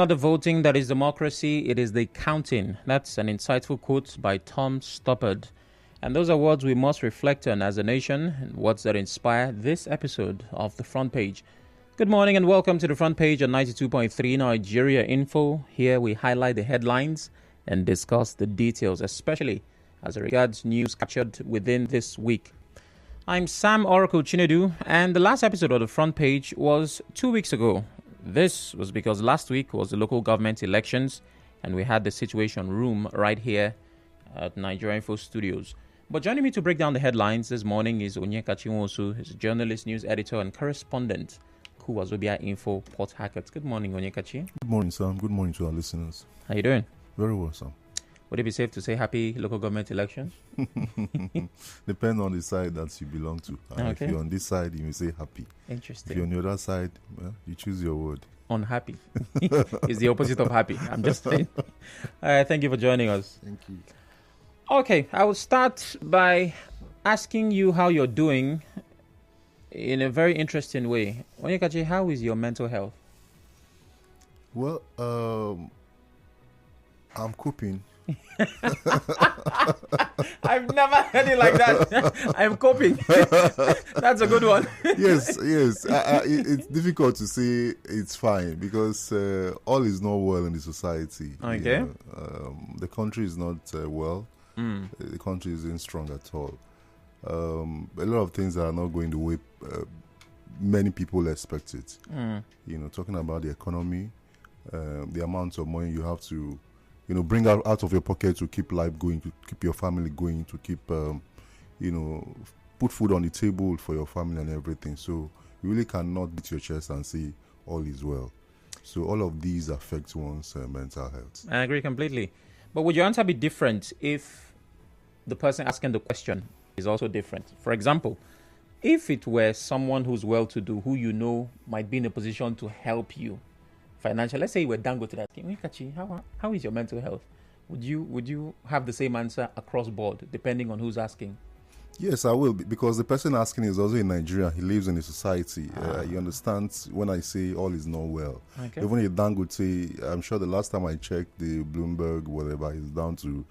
not the voting that is democracy, it is the counting. That's an insightful quote by Tom Stoppard. And those are words we must reflect on as a nation, and words that inspire this episode of The Front Page. Good morning and welcome to The Front Page on 92.3 Nigeria Info. Here we highlight the headlines and discuss the details, especially as regards news captured within this week. I'm Sam Oracle Chinedu, and the last episode of The Front Page was 2 weeks ago. This was because last week was the local government elections, and we had the Situation Room right here at Nigeria Info Studios. But joining me to break down the headlines this morning is Onyekachi Nwosu, who's a journalist, news editor, and correspondent who was Wazobia Info Port Harcourt. Good morning, Onyekachi. Good morning, Sam. Good morning to our listeners. How you doing? Very well, Sam. Would it be safe to say happy local government elections? Depends on the side that you belong to. Okay. If you're on this side, you may say happy. Interesting. If you're on the other side, well, you choose your word. Unhappy. It's the opposite of happy. I'm just saying. Thank you for joining us. Thank you. Okay, I will start by asking you how you're doing in a very interesting way. Onyekachi, how is your mental health? Well, I'm coping. I've never heard it like that. I'm coping. That's a good one. Yes. It's difficult to say it's fine because all is not well in the society. Okay. You know, the country is not well. The country isn't strong at all. A lot of things are not going the way many people expect it. You know, talking about the economy, the amount of money you have to bring out of your pocket to keep life going, to keep your family going, to keep, put food on the table for your family and everything. So you really cannot beat your chest and say all is well. So all of these affect one's mental health. I agree completely. But would your answer be different if the person asking the question is also different? For example, if it were someone who's well-to-do, who you know might be in a position to help you financially, let's say you were Dangote to that. Onyekachi, how is your mental health? Would you have the same answer across board, depending on who's asking? Yes, I will, because the person asking is also in Nigeria. He lives in a society. You understand when I say all is not well. Okay. Even if Dangote, I'm sure the last time I checked the Bloomberg, whatever, is down to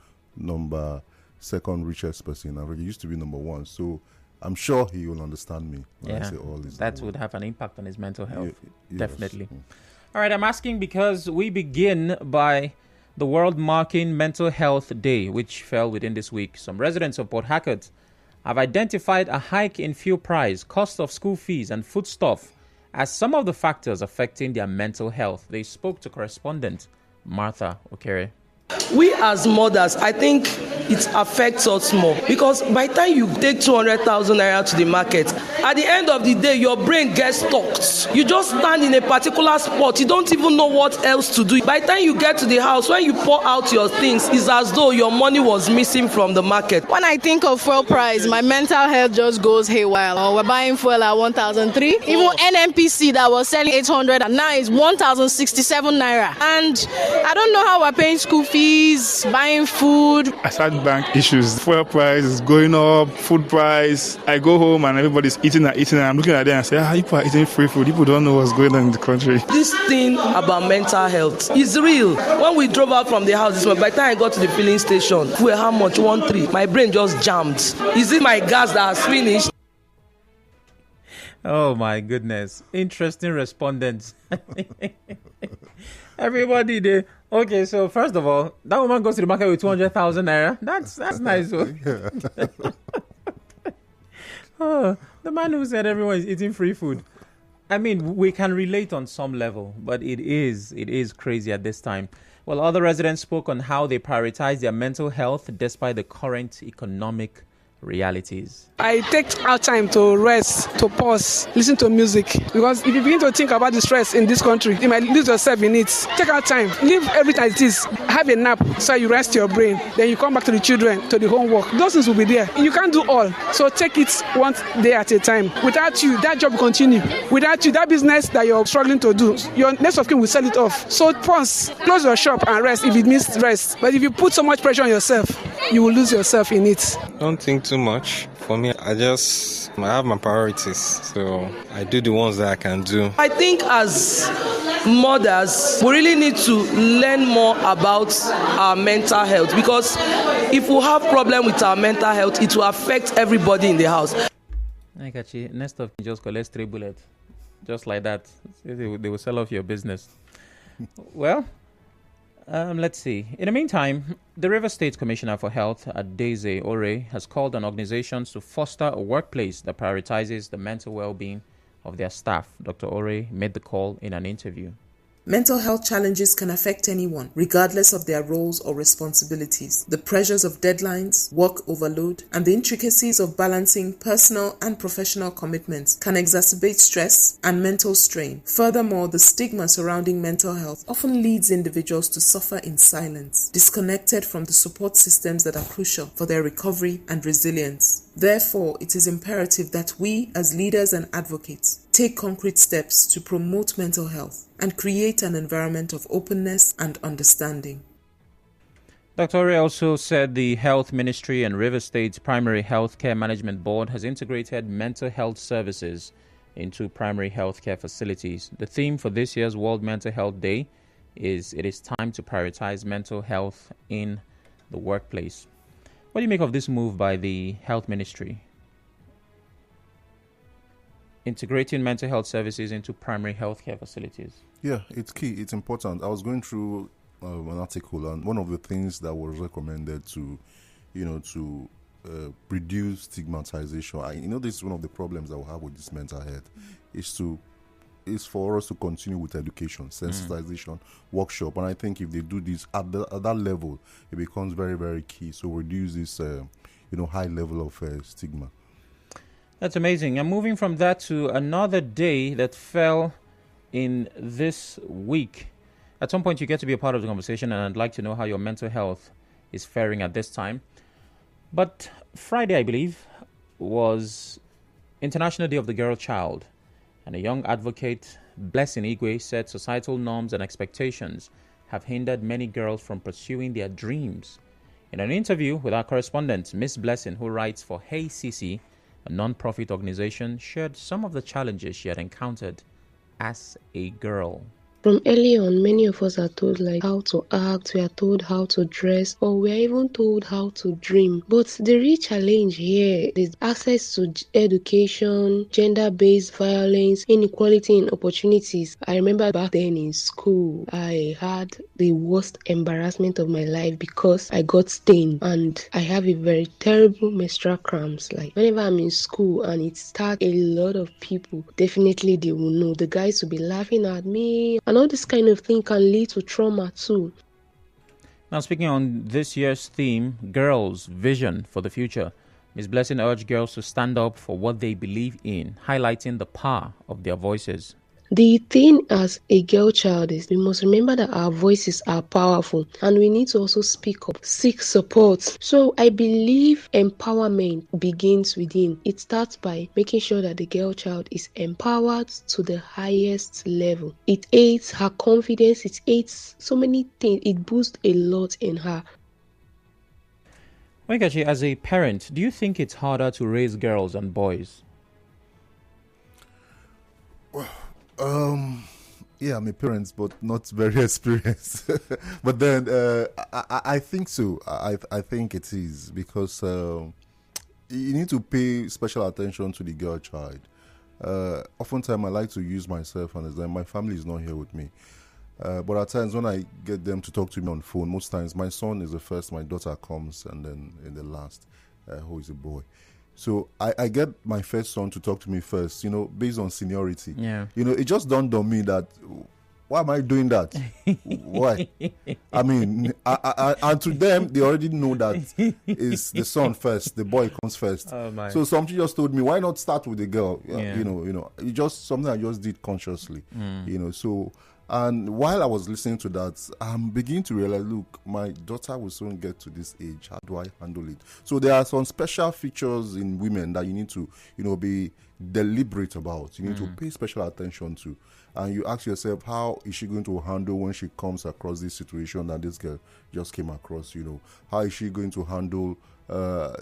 second richest person in Africa. He used to be number one. So I'm sure he will understand me when I say all is that not would well. have an impact on his mental health. Yes. Definitely. All right, I'm asking because we begin by the world marking Mental Health Day, which fell within this week. Some residents of Port Harcourt have identified a hike in fuel price, cost of school fees, and foodstuff as some of the factors affecting their mental health. They spoke to correspondent Martha Okere. We as mothers, I think it affects us more because by the time you take 200,000 naira to the market, at the end of the day, your brain gets stuck. You just stand in a particular spot. You don't even know what else to do. By the time you get to the house, when you pour out your things, it's as though your money was missing from the market. When I think of fuel price, my mental health just goes haywire. We're buying fuel at 1,003. Even NNPC that was selling 800 and now is 1,067 naira. And I don't know how we're paying school fees, buying food. Aside bank issues, fuel price is going up, food price. I go home and everybody's eating and I'm looking at them and say, people are eating free food. People don't know what's going on in the country. This thing about mental health is real. When we drove out from the house this morning, by the time I got to the filling station, fuel how much? 1.3. My brain just jammed. Is it my gas that has finished? Oh my goodness. Interesting respondents. Everybody there. Okay, so first of all, that woman goes to the market with 200,000 naira. That's nice. Oh, the man who said everyone is eating free food. I mean, we can relate on some level, but it is crazy at this time. Well, other residents spoke on how they prioritize their mental health despite the current economic realities. I take out time to rest, to pause, listen to music. Because if you begin to think about the stress in this country, you might lose yourself in it. Take out time, leave everything as it is. Have a nap so you rest your brain. Then you come back to the children, to the homework. Those things will be there. You can't do all. So take it one day at a time. Without you, that job will continue. Without you, that business that you're struggling to do, your next of kin will sell it off. So pause, close your shop and rest if it means rest. But if you put so much pressure on yourself, you will lose yourself in it. Don't think too much. For me, I have my priorities, so I do the ones that I can do. I think as mothers, we really need to learn more about our mental health, because if we have problem with our mental health, it will affect everybody in the house. I got you. Next of just collect 3 bullets. Just like that. They will sell off your business. Well, let's see. In the meantime, the Rivers State Commissioner for Health, Adeze Ore, has called on organizations to foster a workplace that prioritizes the mental well-being of their staff. Dr. Ore made the call in an interview. Mental health challenges can affect anyone, regardless of their roles or responsibilities. The pressures of deadlines, work overload, and the intricacies of balancing personal and professional commitments can exacerbate stress and mental strain. Furthermore, the stigma surrounding mental health often leads individuals to suffer in silence, disconnected from the support systems that are crucial for their recovery and resilience. Therefore, it is imperative that we, as leaders and advocates, take concrete steps to promote mental health and create an environment of openness and understanding. Dr. Ore also said the Health Ministry and Rivers State's Primary Health Care Management Board has integrated mental health services into primary health care facilities. The theme for this year's World Mental Health Day is "It is time to prioritize mental health in the workplace." What do you make of this move by the Health Ministry? Integrating mental health services into primary healthcare facilities. Yeah, it's key. It's important. I was going through an article, and one of the things that was recommended to reduce stigmatization. This is one of the problems that we have with this mental health, is for us to continue with education, sensitization, workshop, and I think if they do this at that level, it becomes very, very key. So reduce this, high level of stigma. That's amazing. And moving from that to another day that fell in this week. At some point, you get to be a part of the conversation, and I'd like to know how your mental health is faring at this time. But Friday, I believe, was International Day of the Girl Child, and a young advocate, Blessing Igwe, said societal norms and expectations have hindered many girls from pursuing their dreams. In an interview with our correspondent, Miss Blessing, who writes for Hey Sisi, a non-profit organization, shared some of the challenges she had encountered as a girl. From early on, many of us are told how to act, we are told how to dress, or we are even told how to dream. But the real challenge here is access to education, gender-based violence, inequality in opportunities. I remember back then in school, I had the worst embarrassment of my life because I got stained and I have a very terrible menstrual cramps. Whenever I'm in school and it starts, a lot of people, definitely they will know. The guys will be laughing at me. And all this kind of thing can lead to trauma too. Now, speaking on this year's theme, Girls' Vision for the Future, Ms. Blessing urged girls to stand up for what they believe in, highlighting the power of their voices. The thing as a girl child is we must remember that our voices are powerful and we need to also speak up, seek support. So I believe empowerment begins within. It starts by making sure that the girl child is empowered to the highest level. It aids her confidence, it aids so many things, it boosts a lot in her. Wekachi, as a parent, do you think it's harder to raise girls than boys? Yeah, I'm a parent, but not very experienced. But then I think so. I think it is because you need to pay special attention to the girl child. Oftentimes, I like to use myself, and my family is not here with me. But at times, when I get them to talk to me on phone, most times my son is the first, my daughter comes, and then in the last, who is a boy. So I get my first son to talk to me first, based on seniority. Yeah. It just dawned on me that, why am I doing that? Why? I mean, and to them, they already know that it's the son first, the boy comes first. Oh my. So somebody just told me, why not start with the girl? Yeah. It just something I just did consciously. So. And while I was listening to that, I'm beginning to realize, look, my daughter will soon get to this age. How do I handle it? So there are some special features in women that you need to, be deliberate about. You need to pay special attention to. And you ask yourself, how is she going to handle when she comes across this situation that this girl just came across, How is she going to handle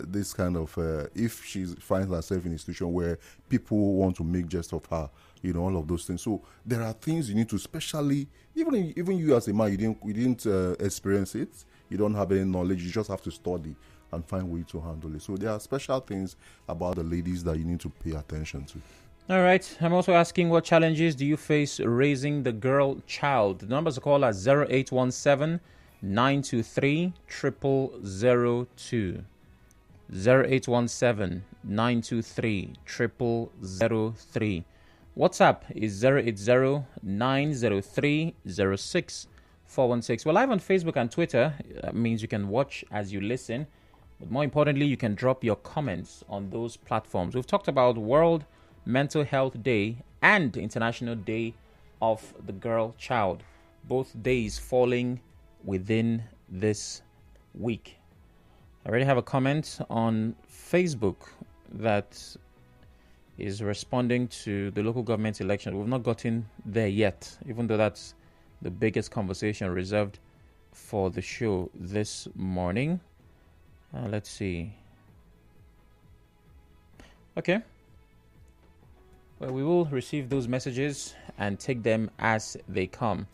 this kind of, if she finds herself in a situation where people want to make jest of her, all of those things. So there are things you need to, especially even you as a man, you didn't experience it. You don't have any knowledge. You just have to study and find way to handle it. So there are special things about the ladies that you need to pay attention to. All right. I'm also asking, what challenges do you face raising the girl child? The numbers to call are 0817 923 0002. 0817 923 0003. WhatsApp is 080 903 06416. We're live on Facebook and Twitter. That means you can watch as you listen. But more importantly, you can drop your comments on those platforms. We've talked about World Mental Health Day and International Day of the Girl Child. Both days falling within this week. I already have a comment on Facebook that is responding to the local government election. We've not gotten there yet, even though that's the biggest conversation reserved for the show this morning. Let's see. Okay. Well, we will receive those messages and take them as they come.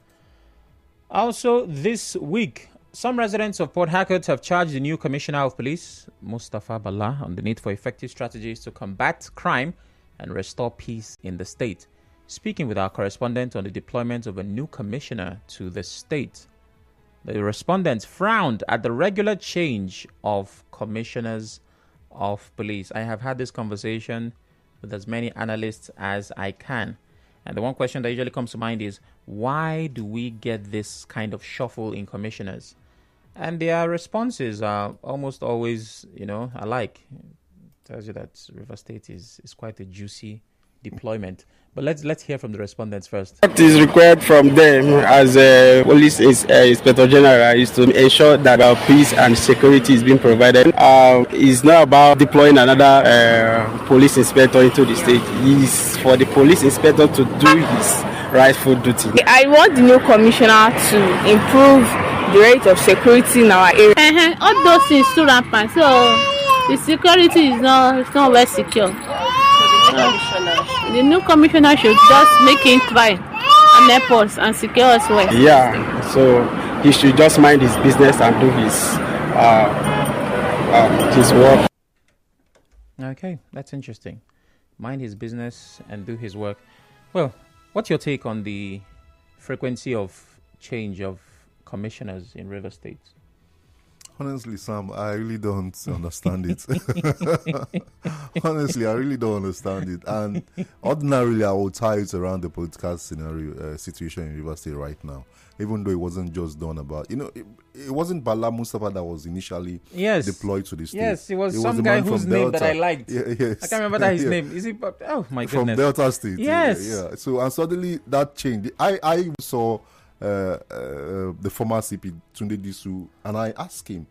Also, this week, some residents of Port Harcourt have charged the new Commissioner of Police, Mustafa Bala, on the need for effective strategies to combat crime and restore peace in the state. Speaking with our correspondent on the deployment of a new commissioner to the state, the respondents frowned at the regular change of commissioners of police. I have had this conversation with as many analysts as I can. And the one question that usually comes to mind is, why do we get this kind of shuffle in commissioners? And their responses are almost always, alike. It tells you that River State is quite a juicy deployment. But let's hear from the respondents first. What is required from them as a police inspector general is to ensure that peace and security is being provided. It's not about deploying another police inspector into the state. It's for the police inspector to do his rightful duty. I want the new commissioner to improve the rate of security in our area. All those things still rampant, so the security is not well secure. The new commissioner should just make it try and help us and secure us well. Yeah, so he should just mind his business and do his work. Okay, that's interesting. Mind his business and do his work. Well, what's your take on the frequency of change of commissioners in River State? Honestly, Sam, I really don't understand it. Honestly, I really don't understand it. And ordinarily, I will tie it around the political scenario situation in River State right now. Even though it wasn't just done about, it wasn't Bala Mustafa that was initially deployed to the state. Yes, it was some guy whose name that I liked. Yes. I can't remember his name. Is it? Oh my goodness. From Delta State. Yes. Yeah. So and suddenly that changed. I saw the former CP Tunde Disu, and I asked him,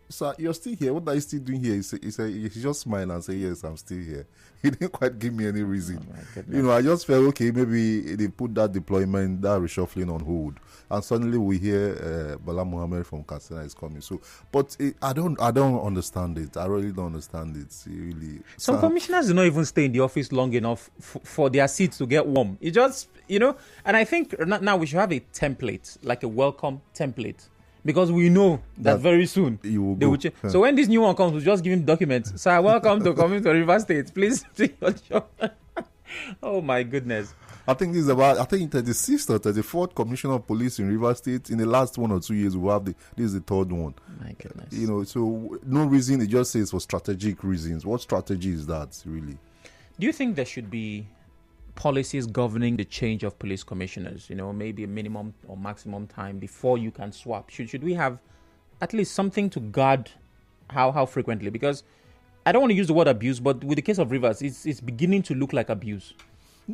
"Sir, you're still here? What are you still doing here?" He just smiled and said, "Yes, I'm still here." He didn't quite give me any reason. I just felt, okay, maybe they put that deployment, that reshuffling on hold, and suddenly we hear Bala Muhammad from Katsina is coming. So, but I don't understand it. I really don't understand it. Really, some commissioners do not even stay in the office long enough for their seats to get warm. It just, and I think now we should have a template, like a welcome template. Because we know that very soon they will change. So when this new one comes, we'll just give him documents. Sir, welcome to coming to River State. Please do your job. Oh my goodness. I think this is about 36th or 34th Commissioner of Police in River State. In the last 1 or 2 years, we have this is the third one. My goodness. So no reason, it just says for strategic reasons. What strategy is that, really? Do you think there should be policies governing the change of police commissioners, maybe a minimum or maximum time before you can swap? Should we have at least something to guard how frequently? Because I don't want to use the word abuse, but with the case of Rivers, it's beginning to look like abuse.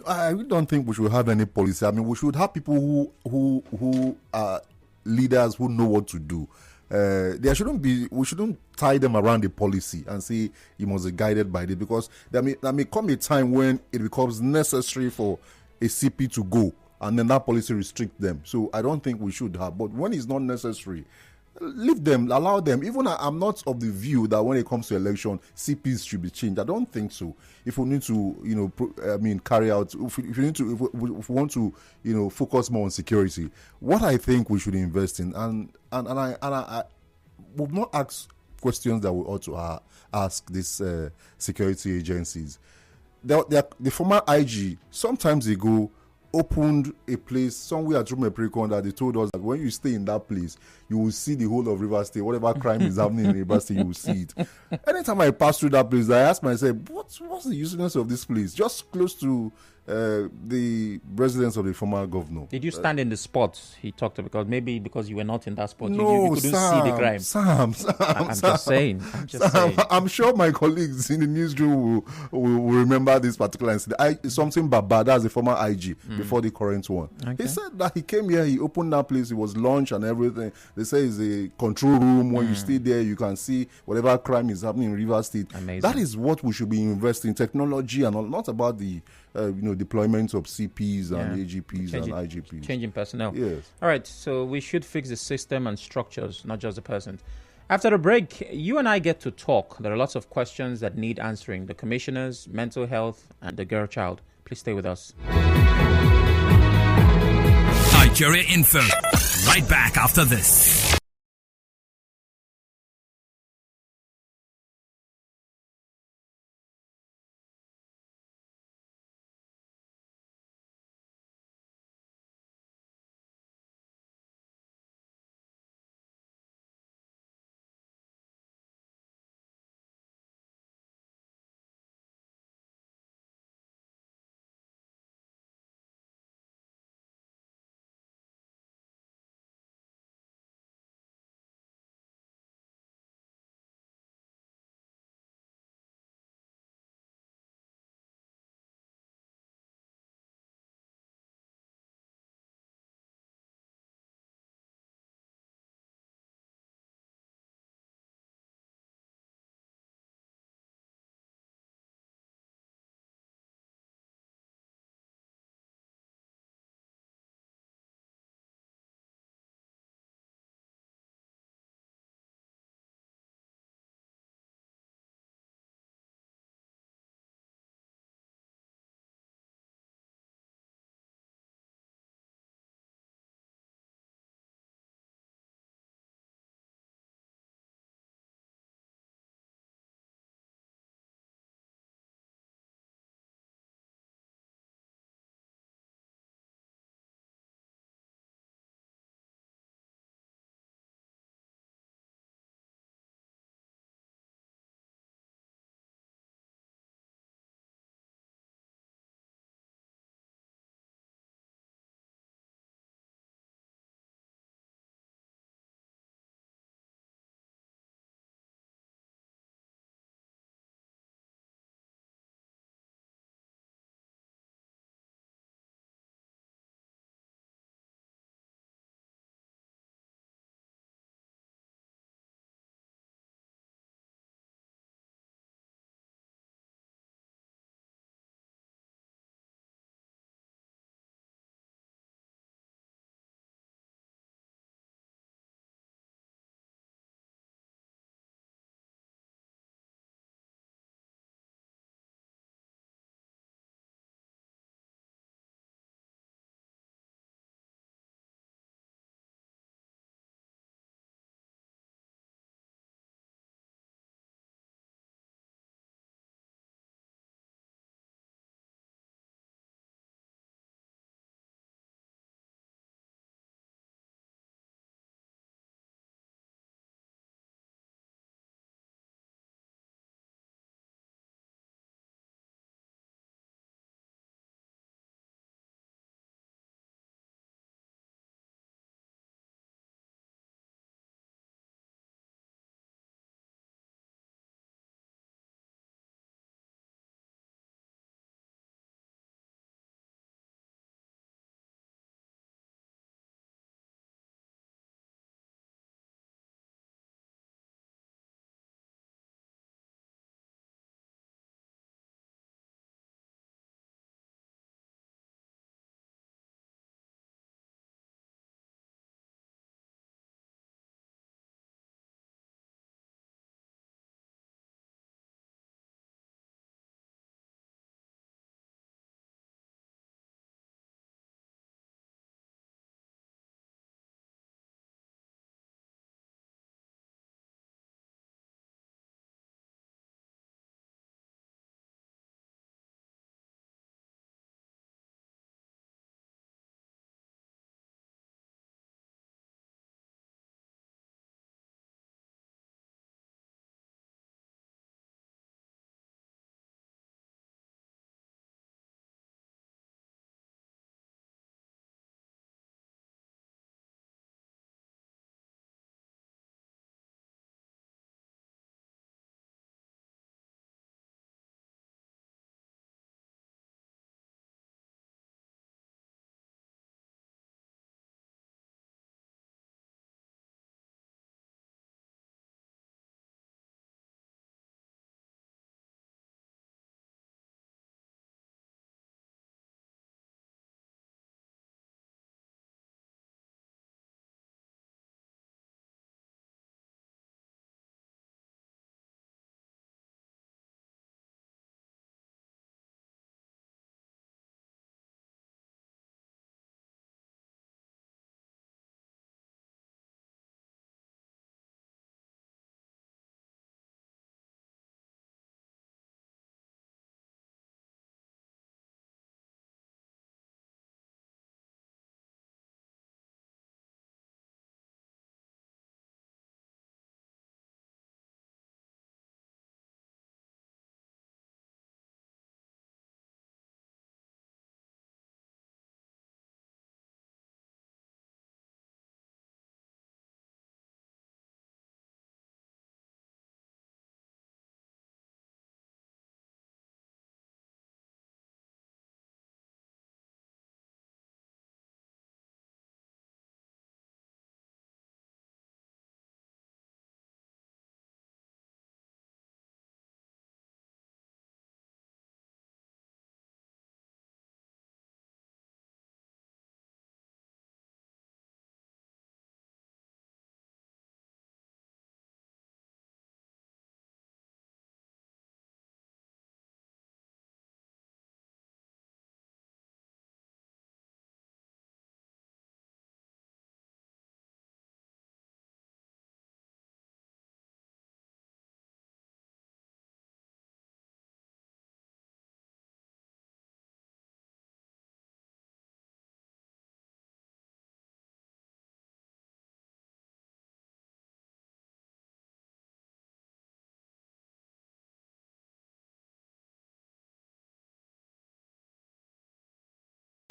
I really don't think we should have any policy. I mean, we should have people who are leaders who know what to do. We shouldn't tie them around the policy and say you must be guided by it, because there may come a time when it becomes necessary for a CP to go, and then that policy restrict them. So I don't think we should have. But when it's not necessary, Leave them, allow them. Even I'm not of the view that when it comes to election, CPs should be changed. I don't think so. If we need to, carry out, if we want to, focus more on security, what I think we should invest in, and I would not ask questions that we ought to ask these security agencies. The former IG, sometimes ago, opened a place somewhere at Rumeprekon that they told us that when you stay in that place, you will see the whole of Rivers State. Whatever crime is happening in Rivers State, you will see it. Anytime I pass through that place, I ask myself, what's the usefulness of this place? Just close to the residence of the former governor. Did you stand in the spot he talked about? Because you were not in that spot. No, you couldn't see the crime. Sam, I'm just saying. I'm sure my colleagues in the newsroom will remember this particular incident. Something Baba, that's the former IG before the current one. Okay. He said that he came here, he opened that place, it was lunch and everything. They say it's a control room. When you stay there, you can see whatever crime is happening in Rivers State. Amazing. That is what we should be investing in, technology and all, not about the deployment of CPs and AGPs and IGPs. Changing personnel. Yes. All right, so we should fix the system and structures, not just the person. After the break, you and I get to talk. There are lots of questions that need answering. The commissioners, mental health, and the girl child. Please stay with us. Nigeria Info. Right back after this.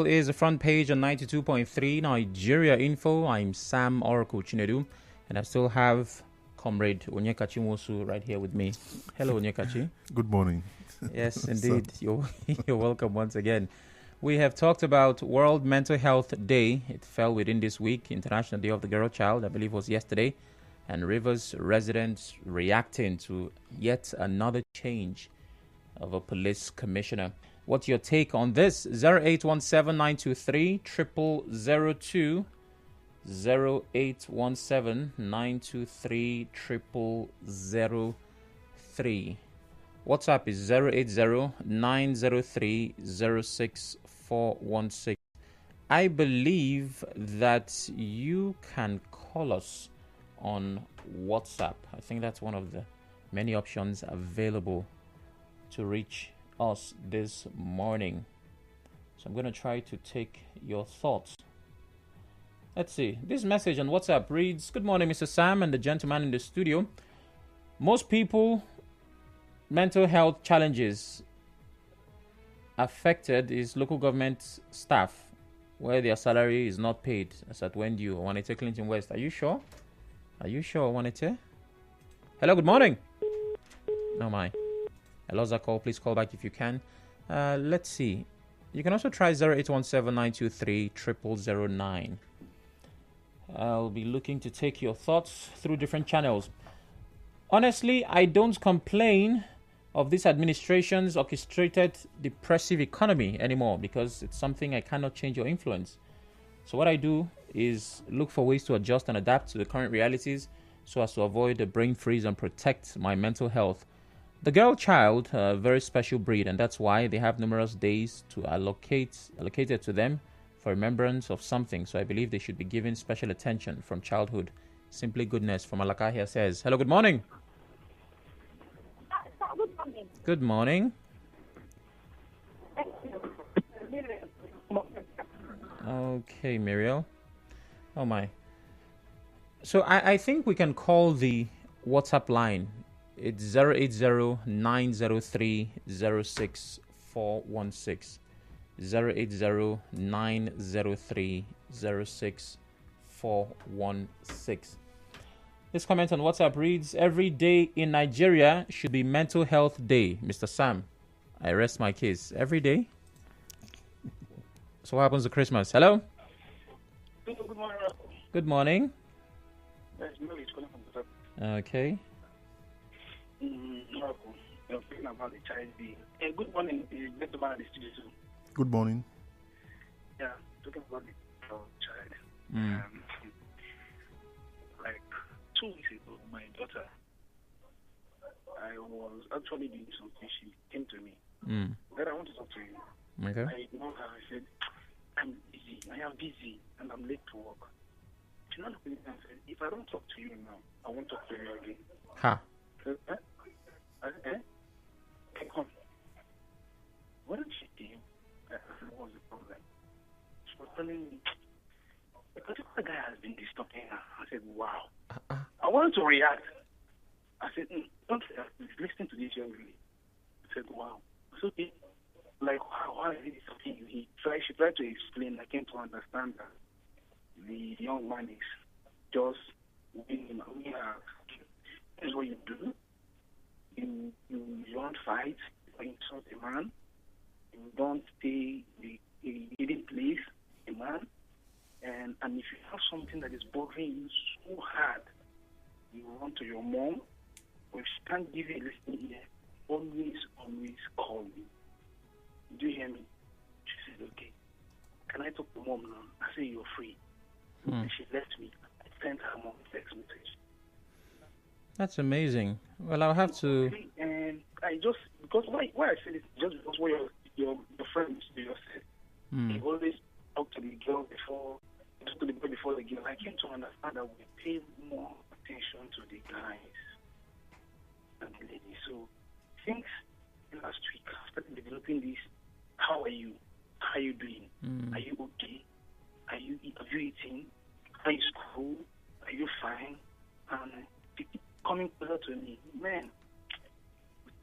Is the front page on 92.3 Nigeria Info. I'm Sam Oracle Chinedu, and I still have Comrade Onyekachi Mosu right here with me. Hello, Onyekachi. Good morning. Yes, indeed. You're welcome once again. We have talked about World Mental Health Day. It fell within this week, International Day of the Girl Child, I believe was yesterday. And Rivers residents reacting to yet another change of a police commissioner. What's your take on this? 0817-923-0002. 0817-923-0003. WhatsApp is 080-903-06416. I believe that you can call us on WhatsApp. I think that's one of the many options available to reach us this morning. So I'm going to try to take your thoughts. Let's see. This message on WhatsApp reads, "Good morning, Mr. Sam and the gentleman in the studio. Most people, mental health challenges affected is local government staff where their salary is not paid, as at Wendy or Wanete Clinton West." Are you sure? Are you sure, Wanete? Hello, good morning. Oh my. I lost that call. Please call back if you can. Let's see. You can also try 0817-923-0009. I'll be looking to take your thoughts through different channels. Honestly, I don't complain of this administration's orchestrated depressive economy anymore because it's something I cannot change or influence. So what I do is look for ways to adjust and adapt to the current realities so as to avoid a brain freeze and protect my mental health. The girl child, a very special breed, and that's why they have numerous days to allocated to them for remembrance of something. So I believe they should be given special attention from childhood. Simply Goodness from Alakahia says, hello, good morning. Good morning. Good morning. Okay, Muriel. Oh my. So I think we can call the WhatsApp line. It's 080-903-06416. 080-903-06416. This comment on WhatsApp reads, "Every day in Nigeria should be Mental Health Day, Mr. Sam." I rest my case. Every day? So what happens to Christmas? Hello? Good morning. Good morning. Yes, Mary is calling from the top. Okay. Oracle, you're speaking about the child day. Good morning, gentleman at the studio too. Good morning. Yeah, talking about the child. Like 2 weeks ago, my daughter, I was actually doing something. She came to me. That I want to talk to you. Okay. I ignored her. I said, I'm busy. I am busy and I'm late to work. She not looked at me and said, if I don't talk to you now, I won't talk to you again. Ha. I said, come. When she came, what was the problem? She was telling me, a particular guy has been disturbing her. I said, wow. I wanted to react. I said, don't react. Listen to this young lady. I said, wow. It's okay. Like, why is it disturbing you? She tried to explain. I came to understand that the young man is just winning. That's what you do. You don't fight, you insult a man, you don't stay in a hidden place, a man, and if you have something that is bothering you so hard, you run to your mom, or if she can't give you a listening ear, always call me. Do you hear me? She said, okay. Can I talk to mom now? I said, you're free. And she left me. I sent her mom a text message. That's amazing. Well, I'll have to. And I just because why I said it just because what your friend just said. He always talk to the girl before the girl. I came to understand that we pay more attention to the guys than the ladies. So since last week I started developing this. How are you? How are you doing? Are you okay? Have you eaten? Are you school? Are you fine? And coming closer to me, man.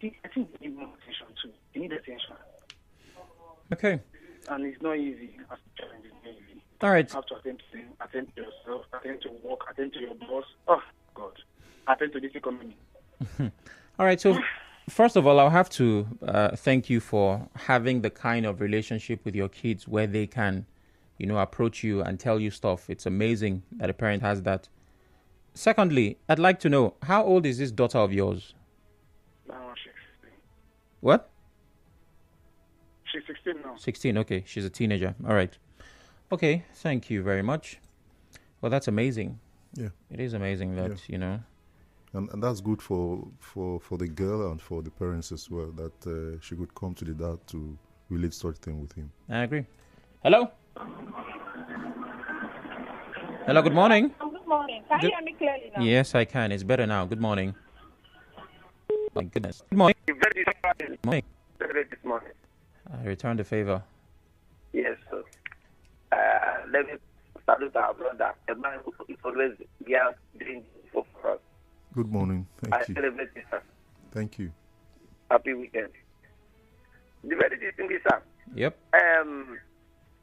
I think they need more attention too. They need attention. Okay. and it's not easy. As a challenge, it's not easy. All right. You have to attend to yourself, attend to work, attend to your boss. Oh, God. Attend to this economy. All right, so first of all, I'll have to thank you for having the kind of relationship with your kids where they can, approach you and tell you stuff. It's amazing that a parent has that. Secondly, I'd like to know, how old is this daughter of yours? She's 16. What? She's 16 now. 16, okay. She's a teenager. All right. Okay, thank you very much. Well, that's amazing. Yeah. It is amazing that, And that's good for the girl and for the parents as well, that she could come to the dad to relate such thing with him. I agree. Hello? Hello, good morning. Good morning. Can you hear me clearly now? Yes, I can. It's better now. Good morning. My goodness. Good morning. Good morning. This morning. I return the favor. Yes, sir. Let me salute our brother. A man who is always here doing for us. Good morning. Thank you. Celebrate this, sir. Thank you. Happy weekend. The very distinguished, sir. Yep.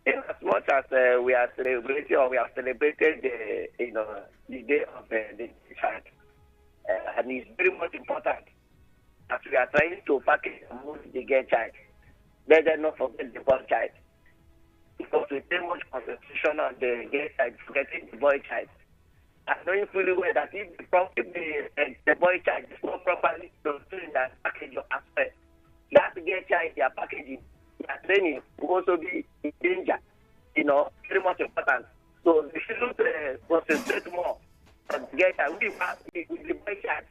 In as much as we are celebrating or we have celebrated the day of the child, and it's very much important as we are trying to package and move the girl child. Let us not forget the boy child. Because we pay much concentration on the girl child, forgetting the boy child. And knowing fully well that if the boy child is not properly considered in that package of aspect, that girl child they are packaging, their training will also be in danger. Very much important. So we shouldn't concentrate more on the girl child. With the boy child,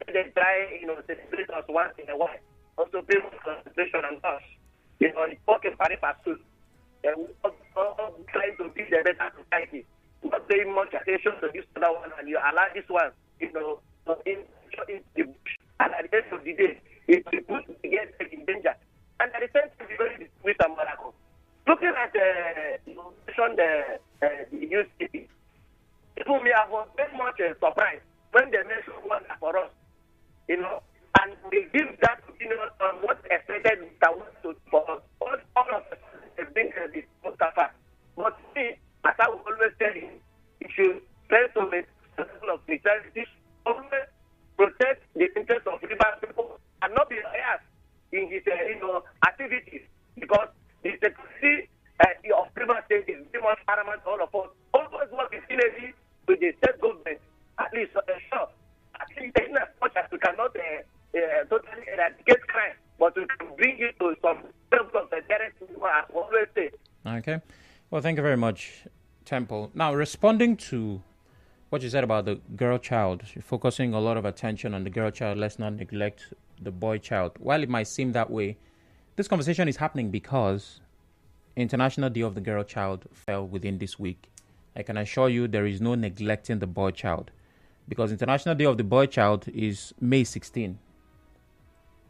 they try, celebrate us once in a while. Also pay more concentration on us. Work in Paris for school. And we're trying to build a better society. Not paying much attention to this other one, and you allow this one, in the bush. And at the end of the day, it will put the girl in danger. And at the same time, we're going to with Morocco. Looking at the UCP, people may have very much surprised when they mentioned one for us, and we give that opinion on what expected that was to for us. All of us bring this Mustafa. But me, as I will always tell him, he should try to make a level of neutrality, always protect the interests of river people and not be biased in his activities, because the security of river state is very much paramount to all of us. Always work in synergy with the state government, at least sure. At least as much as we cannot totally eradicate crime, but we can bring it to some terms of the direct, as we always say. Okay. Well, thank you very much, Temple. Now, responding to what you said about the girl child, you're focusing a lot of attention on the girl child. Let's not neglect the boy child. While it might seem that way, this conversation is happening because International Day of the Girl Child fell within this week. I can assure you there is no neglecting the boy child, because International Day of the Boy Child is May 16.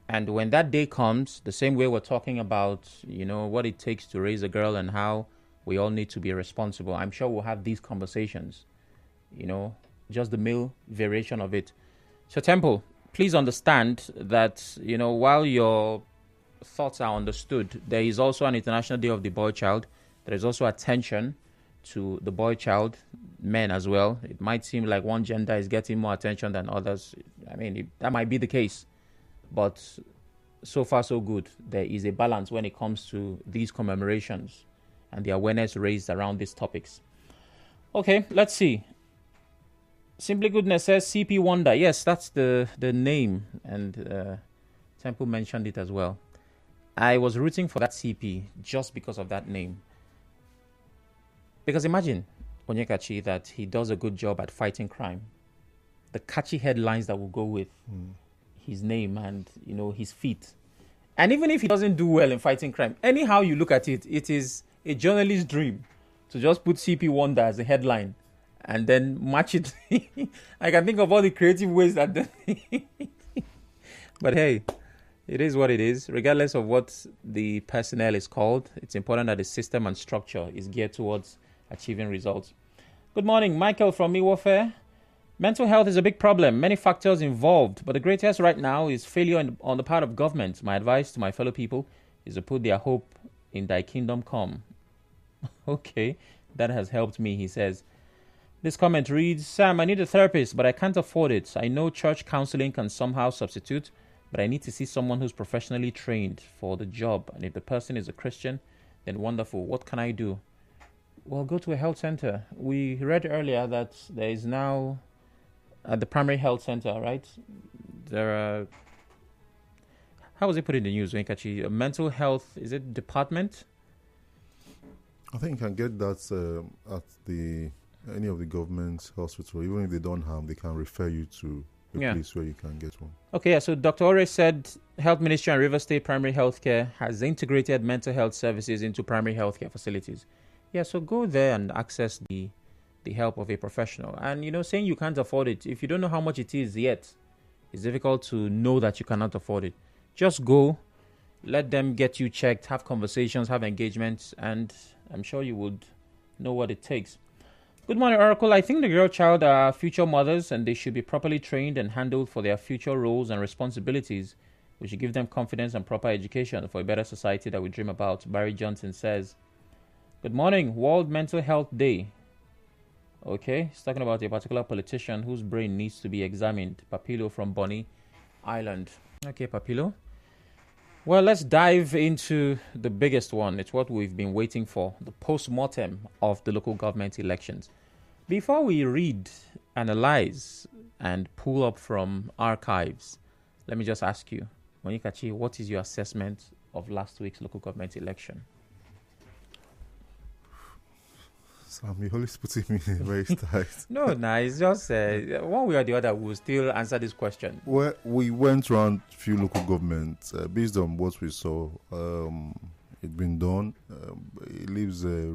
And when that day comes, the same way we're talking about, what it takes to raise a girl and how we all need to be responsible, I'm sure we'll have these conversations, just the male variation of it. So, Temple, please understand that, while your thoughts are understood, there is also an International Day of the Boy Child. There is also attention to the boy child, men as well. It might seem like one gender is getting more attention than others. I mean, that might be the case. But so far, so good. There is a balance when it comes to these commemorations and the awareness raised around these topics. Okay, let's see. Simply Goodness says CP Wonder. Yes, that's the name. And Temple mentioned it as well. I was rooting for that CP just because of that name. Because imagine, Onyekachi, that he does a good job at fighting crime. The catchy headlines that will go with his name and, his feat. And even if he doesn't do well in fighting crime, anyhow you look at it, it is a journalist's dream to just put CP Wonder as a headline and then match it. I can think of all the creative ways that... But hey, it is what it is. Regardless of what the personnel is called, it's important that the system and structure is geared towards achieving results. Good morning, Michael from Iwofe. Mental health is a big problem. Many factors involved, but the greatest right now is failure on the part of government. My advice to my fellow people is to put their hope in thy kingdom come. Okay, that has helped me, he says. This comment reads, Sam, I need a therapist, but I can't afford it. I know church counseling can somehow substitute, but I need to see someone who's professionally trained for the job. And if the person is a Christian, then wonderful. What can I do? Well, go to a health center. We read earlier that there is now at the primary health center, right? There are, how was it put in the news, Wenkachi? A mental health, is it department? I think you can get that at any of the government hospitals. Even if they don't have, they can refer you to a place where you can get one. Okay, so Dr. Ore said Health Ministry and River State Primary Healthcare has integrated mental health services into primary healthcare facilities. Yeah, so go there and access the help of a professional. And, saying you can't afford it, if you don't know how much it is yet, it's difficult to know that you cannot afford it. Just go, let them get you checked, have conversations, have engagements, and I'm sure you would know what it takes. Good morning, Oracle. I think the girl child are future mothers and they should be properly trained and handled for their future roles and responsibilities. We should give them confidence and proper education for a better society that we dream about, Barry Johnson says. Good morning, World Mental Health Day. Okay, he's talking about a particular politician whose brain needs to be examined. Papilo from Bonny Island. Okay, Papilo. Well, let's dive into the biggest one. It's what we've been waiting for, the post-mortem of the local government elections. Before we read, analyze, and pull up from archives, let me just ask you, Monikachi, what is your assessment of last week's local government election? Sam, you're always putting me very tight. No, it's just one way or the other, we'll still answer this question. Well, we went around a few local governments based on what we saw. It's been done. It leaves a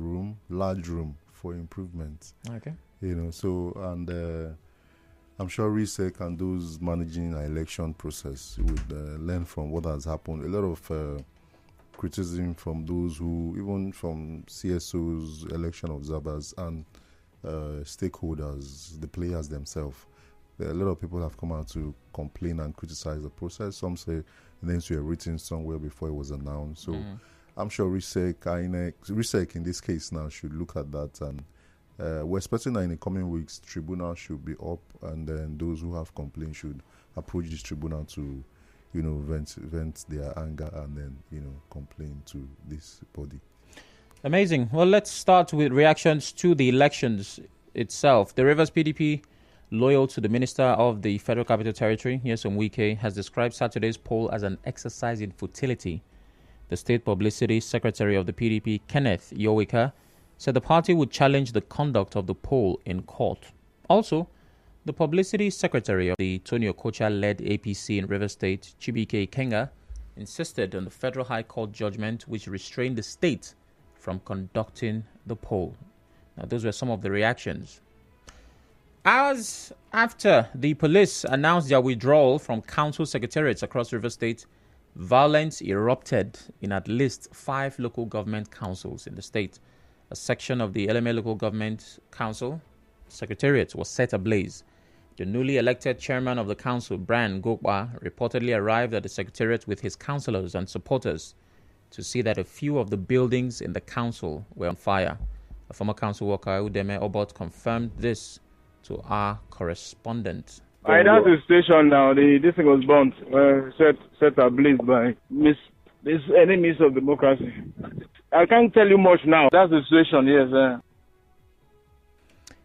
large room for improvement. Okay. And I'm sure RISEC and those managing an election process would learn from what has happened. A lot of criticism from those who, even from CSOs, election observers, and stakeholders, the players themselves. A lot of people have come out to complain and criticize the process. Some say names were written somewhere before it was announced. So I'm sure RISEC, INEC, RISEC in this case now should look at that, and we're expecting that in the coming weeks, tribunal should be up, and then those who have complained should approach this tribunal to vent their anger and then, complain to this body. Amazing. Well, let's start with reactions to the elections itself. The Rivers PDP, loyal to the Minister of the Federal Capital Territory, Nyesom Wike, has described Saturday's poll as an exercise in futility. The State Publicity Secretary of the PDP, Kenneth Yowika, said the party would challenge the conduct of the poll in court. Also, the Publicity Secretary of the Tony Okocha-led APC in River State, Chibike Ikenga, insisted on the Federal High Court judgment which restrained the state from conducting the poll. Now, those were some of the reactions. Hours after the police announced their withdrawal from council secretariats across River State, violence erupted in at least 5 local government councils in the state. A section of the LMA Local Government Council Secretariat was set ablaze. The newly elected chairman of the council, Brian Gokwa, reportedly arrived at the secretariat with his councillors and supporters to see that a few of the buildings in the council were on fire. A former council worker, Udeme Obot, confirmed this to our correspondent. That's the station now. This thing was burnt, set ablaze by enemies of democracy. I can't tell you much now. That's the situation, yes.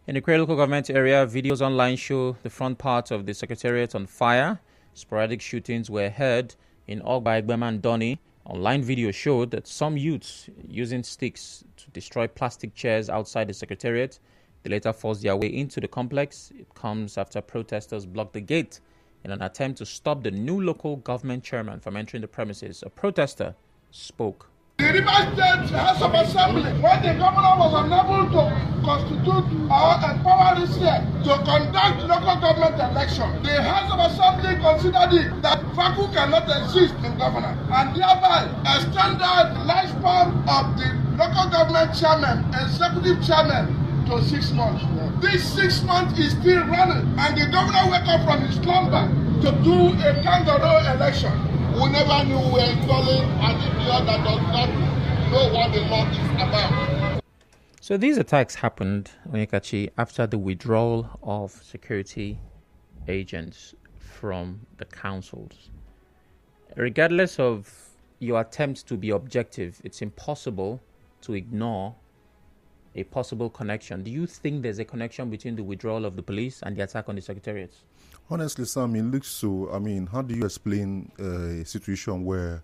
In the Kure local government area, videos online show the front part of the secretariat on fire. Sporadic shootings were heard in Ogba, Egbema and Donny. Online video showed that some youths using sticks to destroy plastic chairs outside the secretariat. They later forced their way into the complex. It comes after protesters blocked the gate in an attempt to stop the new local government chairman from entering the premises. A protester spoke. The River State House of Assembly, when the governor was unable to constitute or empower this year to conduct local government election, the House of Assembly considered it that Faku cannot exist in governor, and thereby extended the lifespan of the local government chairman, executive chairman, to 6 months. This 6 months is still running, and the governor woke up from his slumber to do a kangaroo election. We never knew we were installing an idiot that does not know what the law is about. So these attacks happened, Onyekachi, after the withdrawal of security agents from the councils. Regardless of your attempts to be objective, it's impossible to ignore a possible connection. Do you think there's a connection between the withdrawal of the police and the attack on the secretariats? Honestly, Sam, it looks so. I mean, how do you explain a situation where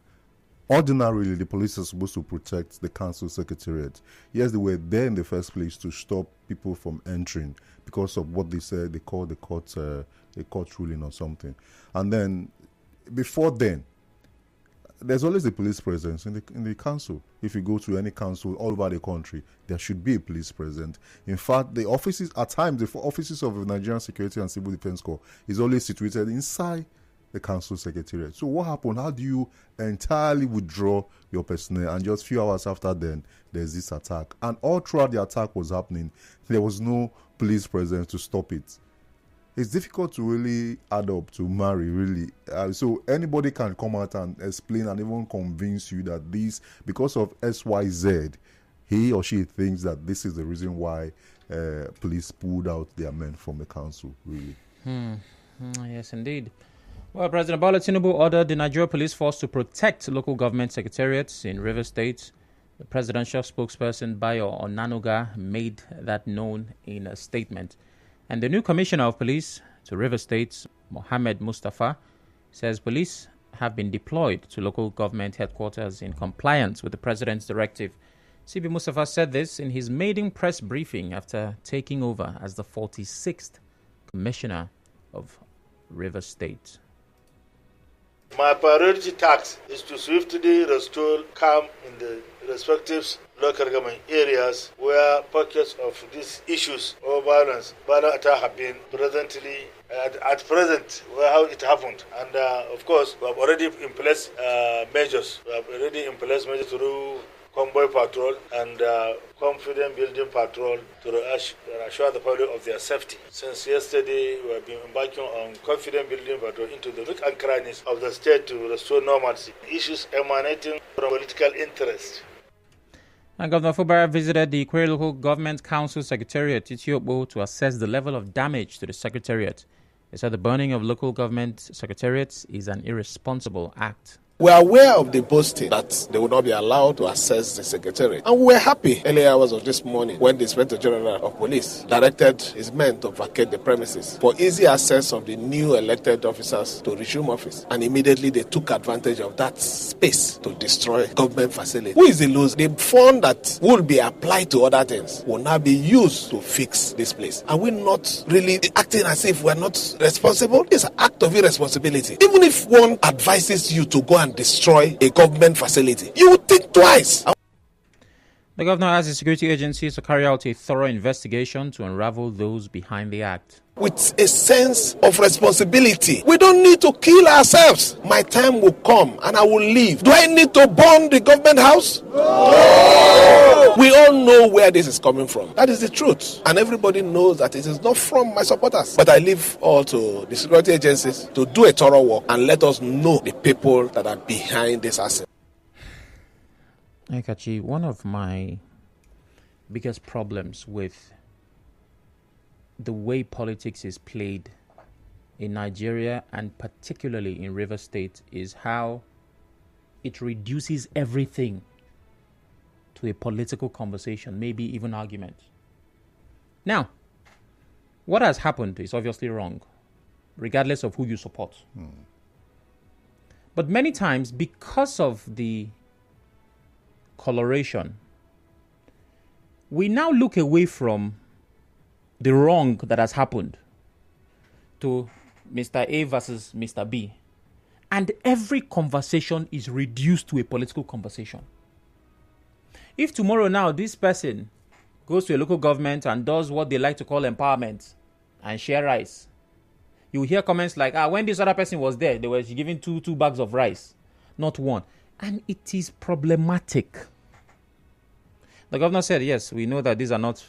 ordinarily the police are supposed to protect the council secretariat? Yes, they were there in the first place to stop people from entering because of what they said they called the court a court ruling or something. And then before then, there's always a police presence in the council. If you go to any council all over the country, there should be a police present. In fact, the offices, at times, the offices of the Nigerian Security and Civil Defense Corps is always situated inside the council secretariat. So what happened? How do you entirely withdraw your personnel and just a few hours after then, there's this attack? And all throughout the attack was happening, there was no police presence to stop it. It's difficult to really add up to marry, really. So anybody can come out and explain and even convince you that this, because of XYZ, he or she thinks that this is the reason why police pulled out their men from the council, really. Yes, indeed. Well, President Bola Tinubu ordered the Nigeria Police Force to protect local government secretariats in Rivers State. The presidential spokesperson, Bayo Onanuga, made that known in a statement. And the new commissioner of police to Rivers State, Mohammed Mustafa, says police have been deployed to local government headquarters in compliance with the president's directive. CB Mustafa said this in his maiden press briefing after taking over as the 46th commissioner of Rivers State. My priority task is to swiftly restore calm in the respective local government areas where pockets of these issues or violent attack have been presently at present, where how it happened. And of course, we have already in place measures. We have already in place measures through convoy patrol and confidence building patrol to assure the public of their safety. Since yesterday, we have been embarking on confidence building patrol into the nook and crannies of the state to restore normalcy. Issues emanating from political interest. And Governor Fubara visited the Ikwerre Local Government Council Secretariat, Itiopo, to assess the level of damage to the Secretariat. He said the burning of local government secretariats is an irresponsible act. We are aware of the boasting that they will not be allowed to access the secretariat. And we were happy early hours of this morning when the Inspector General of Police directed his men to vacate the premises for easy access of the new elected officers to resume office. And immediately they took advantage of that space to destroy government facilities. Who is the loser? The fund that will be applied to other things will now be used to fix this place. Are we not really acting as if we're not responsible? It's an act of irresponsibility. Even if one advises you to go and destroy a government facility, you would think twice. The governor asked the security agencies to carry out a thorough investigation to unravel those behind the act. With a sense of responsibility. We don't need to kill ourselves. My time will come and I will leave. Do I need to burn the government house? No! We all know where this is coming from. That is the truth. And everybody knows that it is not from my supporters. But I leave all to the security agencies to do a thorough work and let us know the people that are behind this asset. Ekachi, one of my biggest problems with the way politics is played in Nigeria and particularly in Rivers State is how it reduces everything to a political conversation, maybe even argument. Now, what has happened is obviously wrong, regardless of who you support. But many times, because of the coloration, we now look away from the wrong that has happened to Mr. A versus Mr. B. And every conversation is reduced to a political conversation. If tomorrow now this person goes to a local government and does what they like to call empowerment and share rice, you will hear comments like, when this other person was there, they were giving two bags of rice, not one. And it is problematic. The governor said, yes, we know that these are not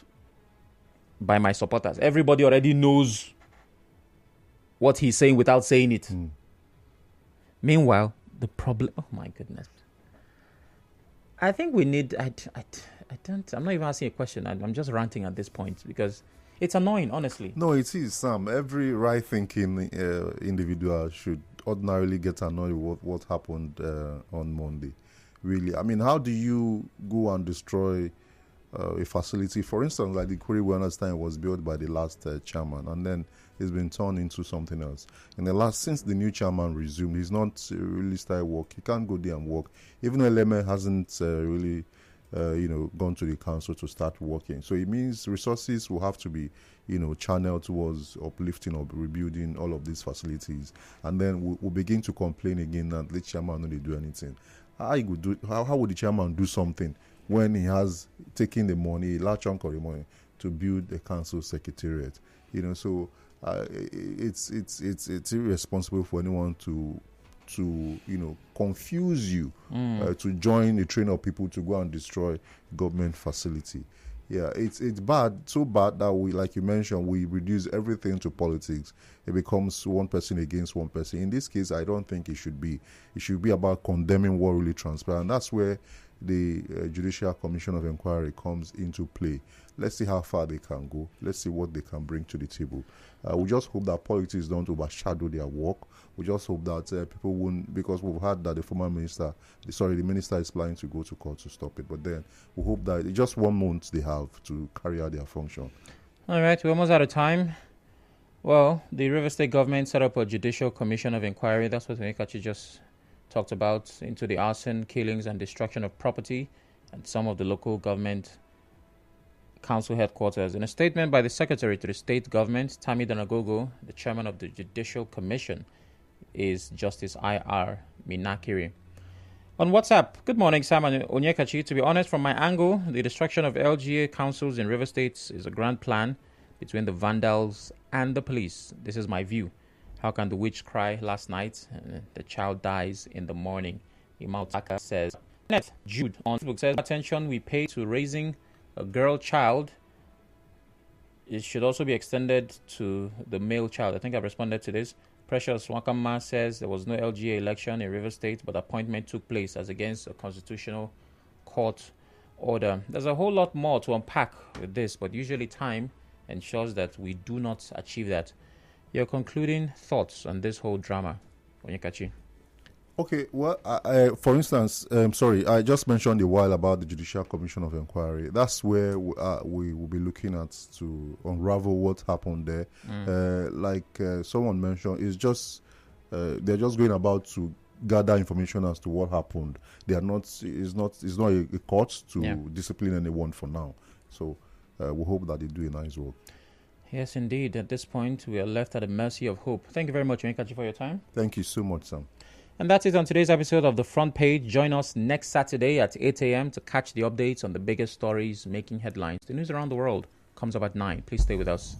by my supporters. Everybody already knows what he's saying without saying it. Meanwhile, the problem... Oh, my goodness. I think we need. I'm not even asking a question. I'm just ranting at this point because it's annoying, honestly. No, it is, Sam. Every right-thinking individual should ordinarily get annoyed with what happened on Monday. Really, I mean, how do you go and destroy a facility? For instance, like the Korea Wellness Time was built by the last chairman, and then it's been turned into something else. Since the new chairman resumed, he's not really started work. He can't go there and work. Even LMA hasn't really, gone to the council to start working. So it means resources will have to be, channeled towards uplifting or rebuilding all of these facilities, and then we'll begin to complain again that the chairman not do anything. How would the chairman do something when he has taken the money, a large chunk of the money, to build a council secretariat? So it's irresponsible for anyone to confuse you to join a train of people to go and destroy government facility. Yeah, it's bad, so bad that we, like you mentioned, we reduce everything to politics. It becomes one person against one person. In this case, I don't think it should be. It should be about condemning what really transpired. And that's where the Judicial Commission of Inquiry comes into play. Let's see how far they can go. Let's see what they can bring to the table. We just hope that politics don't overshadow their work. We just hope that people won't, because we've heard that the minister is planning to go to court to stop it. But then we hope that it's just 1 month they have to carry out their function. All right, we're almost out of time. Well, the River State government set up a Judicial Commission of Inquiry. That's what Onyekachi just talked about, into the arson, killings, and destruction of property and some of the local government council headquarters. In a statement by the Secretary to the State Government, Tammy Danagogo, the chairman of the Judicial Commission, is Justice I.R. Minakiri. On WhatsApp, good morning, Sam and Onyekachi. To be honest, from my angle, the destruction of LGA councils in River State is a grand plan between the vandals and the police. This is my view. How can the witch cry last night and the child dies in the morning? Imautaka says. Jude on Facebook says, attention we pay to raising a girl child, it should also be extended to the male child. I think I've responded to this. Precious Wakama says there was no LGA election in River State, but appointment took place as against a constitutional court order. There's a whole lot more to unpack with this, but usually time ensures that we do not achieve that. Your concluding thoughts on this whole drama, Onyekachi? Okay, well, for instance, I just mentioned a while about the Judicial Commission of Inquiry. That's where we will be looking at to unravel what happened there. Someone mentioned, it's just they're just going about to gather information as to what happened. They are not. It's not a court to discipline anyone for now. So we hope that they do a nice work. Yes, indeed. At this point, we are left at the mercy of hope. Thank you very much, Onyekachi, for your time. Thank you so much, Sam. And that's it on today's episode of The Front Page. Join us next Saturday at 8 a.m. to catch the updates on the biggest stories making headlines. The news around the world comes up at 9. Please stay with us.